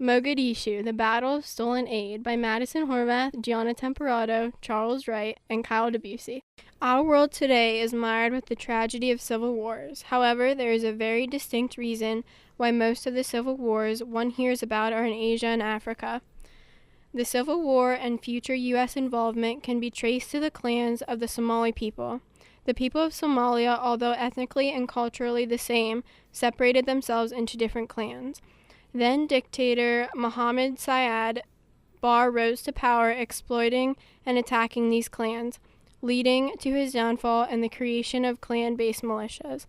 Mogadishu, The Battle of Stolen Aid by Madison Horvath, Gianna Temperato, Charles Wright, and Kyle Debussy. Our world today is mired with the tragedy of civil wars. However, there is a very distinct reason why most of the civil wars one hears about are in Asia and Africa. The Civil War and future U.S. involvement can be traced to the clans of the Somali people. The people of Somalia, although ethnically and culturally the same, separated themselves into different clans. Then dictator Mohammed Syed Barre rose to power, exploiting and attacking these clans, leading to his downfall and the creation of clan-based militias.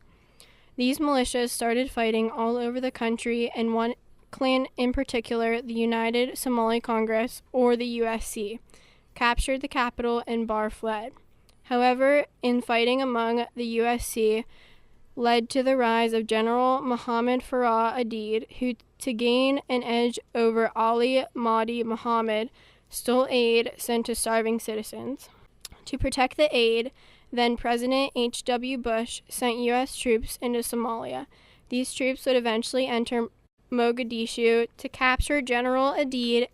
These militias started fighting all over the country, and one clan in particular, the United Somali Congress, or the USC, captured the capital and Barre fled. However, infighting among the USC led to the rise of General Muhammad Farah Adid, who, to gain an edge over Ali Mahdi Muhammad, stole aid sent to starving citizens. To protect the aid, then President H.W. Bush sent U.S. troops into Somalia. These troops would eventually enter Mogadishu to capture General Adid,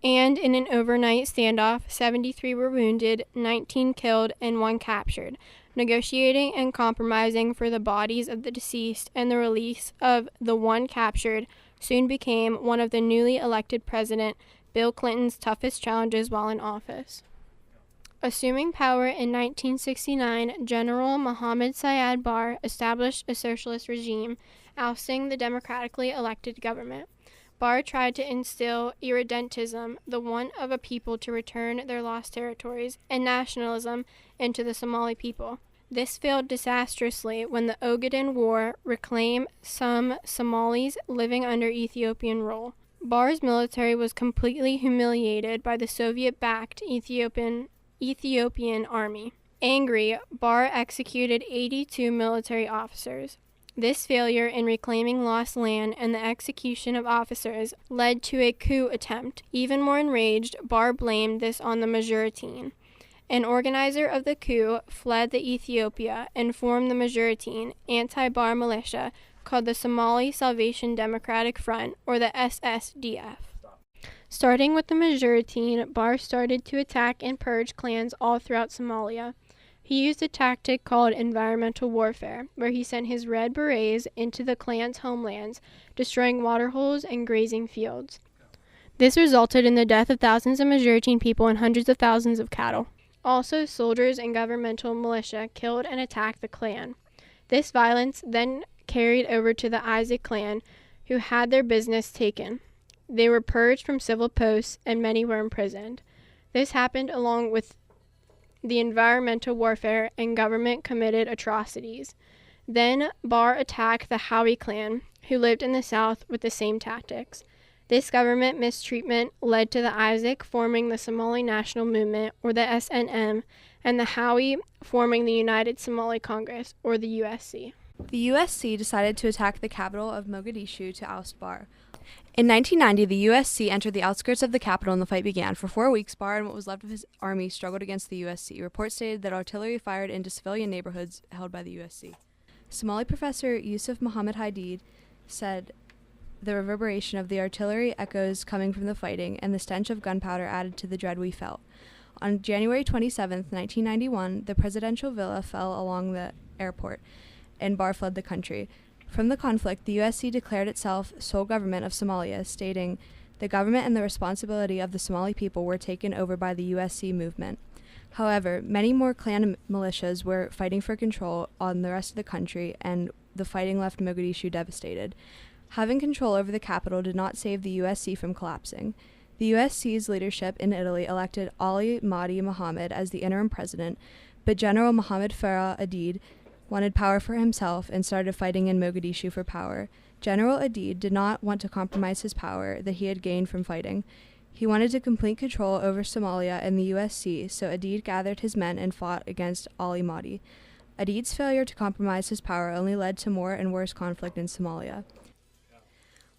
and in an overnight standoff, 73 were wounded, 19 killed, and 1 captured. Negotiating and compromising for the bodies of the deceased and the release of the 1 captured soon became one of the newly elected President Bill Clinton's toughest challenges while in office. Assuming power in 1969, General Mohammed Syed Barre established a socialist regime, ousting the democratically elected government. Barre tried to instill irredentism, the want of a people to return their lost territories, and nationalism into the Somali people. This failed disastrously when the Ogaden War reclaimed some Somalis living under Ethiopian rule. Barre's military was completely humiliated by the Soviet-backed Ethiopian army. Angry, Barre executed 82 military officers. This failure in reclaiming lost land and the execution of officers led to a coup attempt. Even more enraged, Barre blamed this on the Mujahideen. An organizer of the coup fled to Ethiopia and formed the Mujahideen anti-Barre militia called the Somali Salvation Democratic Front, or the SSDF. Starting with the Mujahideen, Barre started to attack and purge clans all throughout Somalia. He used a tactic called environmental warfare, where he sent his red berets into the clans' homelands, destroying waterholes and grazing fields. This resulted in the death of thousands of Mujahideen people and hundreds of thousands of cattle. Also, soldiers and governmental militia killed and attacked the clan. This violence then carried over to the Isaac clan, who had their business taken. They were purged from civil posts, and many were imprisoned. This happened along with the environmental warfare, and government committed atrocities. Then Barre attacked the Howie clan, who lived in the south, with the same tactics. This government mistreatment led to the Isaac forming the Somali National Movement, or the SNM, and the Howie forming the United Somali Congress, or the USC. The USC decided to attack the capital of Mogadishu to oust Barre. In 1990, the USC entered the outskirts of the capital and the fight began. For 4 weeks, Barre and what was left of his army struggled against the USC. Reports stated that artillery fired into civilian neighborhoods held by the USC. Somali professor Yusuf Muhammad Hadid said the reverberation of the artillery echoes coming from the fighting and the stench of gunpowder added to the dread we felt. On January 27, 1991, the presidential villa fell along the airport, and Barre fled the country. From the conflict, the USC declared itself sole government of Somalia, stating, "The government and the responsibility of the Somali people were taken over by the USC movement." However, many more clan militias were fighting for control on the rest of the country, and the fighting left Mogadishu devastated. Having control over the capital did not save the USC from collapsing. The USC's leadership in Italy elected Ali Mahdi Muhammad as the interim president, but General Muhammad Farah Adid wanted power for himself and started fighting in Mogadishu for power. General Adid did not want to compromise his power that he had gained from fighting. He wanted to complete control over Somalia and the USC, so Adid gathered his men and fought against Ali Mahdi. Adid's failure to compromise his power only led to more and worse conflict in Somalia.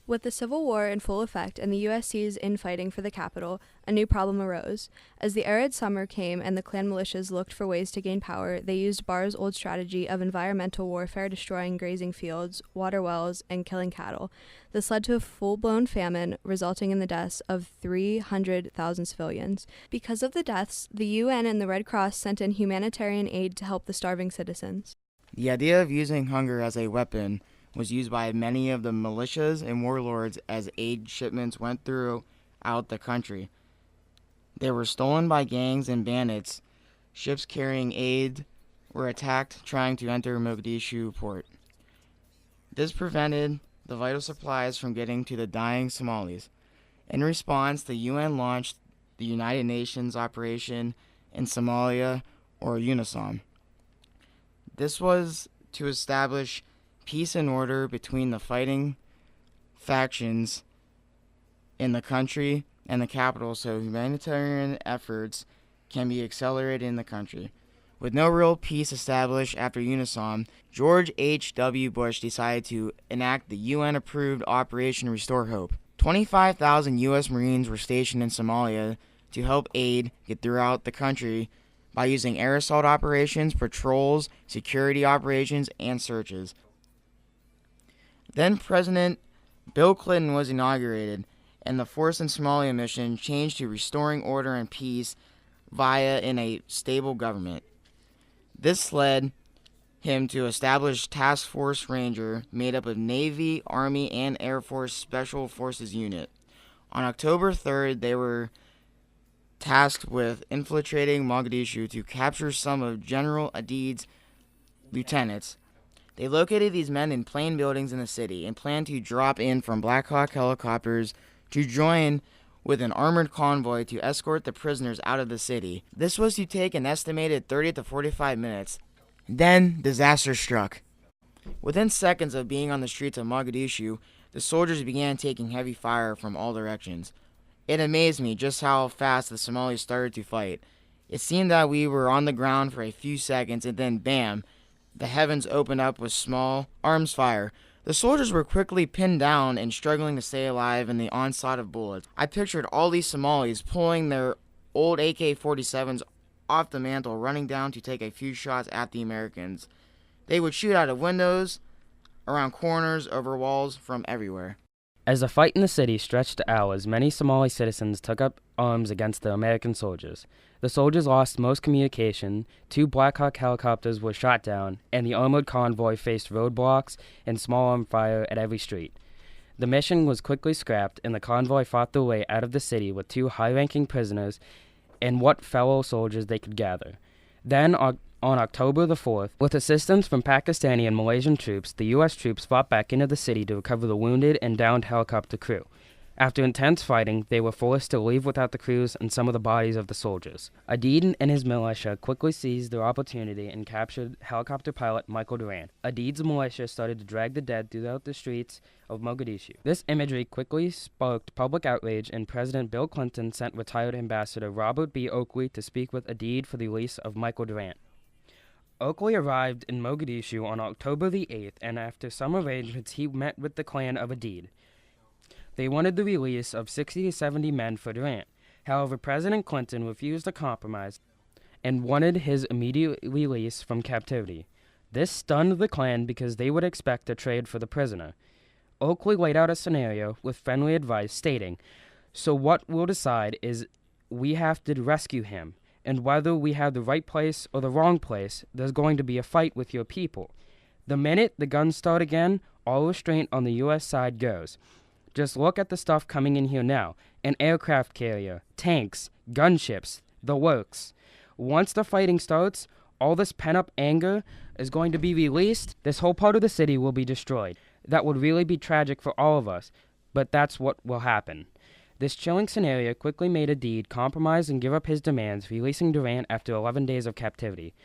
With the Civil War in full effect and the USC's infighting for the capital, a new problem arose. As the arid summer came and the Klan militias looked for ways to gain power, they used Barr's old strategy of environmental warfare, destroying grazing fields, water wells, and killing cattle. This led to a full-blown famine, resulting in the deaths of 300,000 civilians. Because of the deaths, the UN and the Red Cross sent in humanitarian aid to help the starving citizens. The idea of using hunger as a weapon was used by many of the militias and warlords as aid shipments went throughout the country. They were stolen by gangs and bandits. Ships carrying aid were attacked trying to enter Mogadishu port. This prevented the vital supplies from getting to the dying Somalis. In response, the UN launched the United Nations Operation in Somalia, or UNISOM. This was to establish peace and order between the fighting factions in the country and the capital so humanitarian efforts can be accelerated in the country. With no real peace established after UNISOM, George H.W. Bush decided to enact the UN-approved Operation Restore Hope. 25,000 U.S. Marines were stationed in Somalia to help aid get throughout the country by using air assault operations, patrols, security operations, and searches. Then President Bill Clinton was inaugurated, and the Force in Somalia mission changed to restoring order and peace via a stable government. This led him to establish Task Force Ranger, made up of Navy, Army, and Air Force Special Forces unit. On October 3rd, they were tasked with infiltrating Mogadishu to capture some of General Adid's lieutenants. They located these men in plain buildings in the city and planned to drop in from Black Hawk helicopters to join with an armored convoy to escort the prisoners out of the city. This was to take an estimated 30 to 45 minutes. Then, disaster struck. Within seconds of being on the streets of Mogadishu, the soldiers began taking heavy fire from all directions. It amazed me just how fast the Somalis started to fight. It seemed that we were on the ground for a few seconds, and then bam, the heavens opened up with small arms fire. The soldiers were quickly pinned down and struggling to stay alive in the onslaught of bullets. I pictured all these Somalis pulling their old AK-47s off the mantle, running down to take a few shots at the Americans. They would shoot out of windows, around corners, over walls, from everywhere. As the fight in the city stretched to hours, many Somali citizens took up arms against the American soldiers. The soldiers lost most communication, 2 Black Hawk helicopters were shot down, and the armored convoy faced roadblocks and small arm fire at every street. The mission was quickly scrapped, and the convoy fought their way out of the city with 2 high-ranking prisoners and what fellow soldiers they could gather. Then, on October the 4th, with assistance from Pakistani and Malaysian troops, the U.S. troops fought back into the city to recover the wounded and downed helicopter crew. After intense fighting, they were forced to leave without the crews and some of the bodies of the soldiers. Adid and his militia quickly seized their opportunity and captured helicopter pilot Michael Durant. Adid's militia started to drag the dead throughout the streets of Mogadishu. This imagery quickly sparked public outrage, and President Bill Clinton sent retired Ambassador Robert B. Oakley to speak with Adid for the release of Michael Durant. Oakley arrived in Mogadishu on October the 8th, and after some arrangements, he met with the clan of Adid. They wanted the release of 60 to 70 men for Durant. However, President Clinton refused a compromise and wanted his immediate release from captivity. This stunned the clan because they would expect a trade for the prisoner. Oakley laid out a scenario with friendly advice, stating, "So what we'll decide is we have to rescue him, and whether we have the right place or the wrong place, there's going to be a fight with your people. The minute the guns start again, all restraint on the U.S. side goes. Just look at the stuff coming in here now. An aircraft carrier, tanks, gunships, the works. Once the fighting starts, all this pent-up anger is going to be released. This whole part of the city will be destroyed. That would really be tragic for all of us, but that's what will happen." This chilling scenario quickly made Adid compromise and give up his demands, releasing Durant after 11 days of captivity.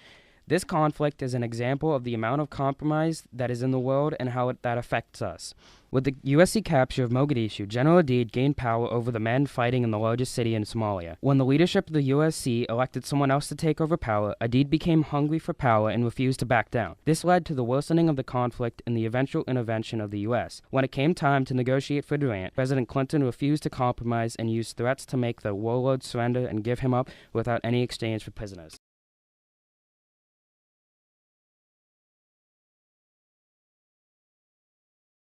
This conflict is an example of the amount of compromise that is in the world and how that affects us. With the USC capture of Mogadishu, General Aidid gained power over the men fighting in the largest city in Somalia. When the leadership of the USC elected someone else to take over power, Aidid became hungry for power and refused to back down. This led to the worsening of the conflict and the eventual intervention of the U.S. When it came time to negotiate for Durant, President Clinton refused to compromise and used threats to make the warlord surrender and give him up without any exchange for prisoners.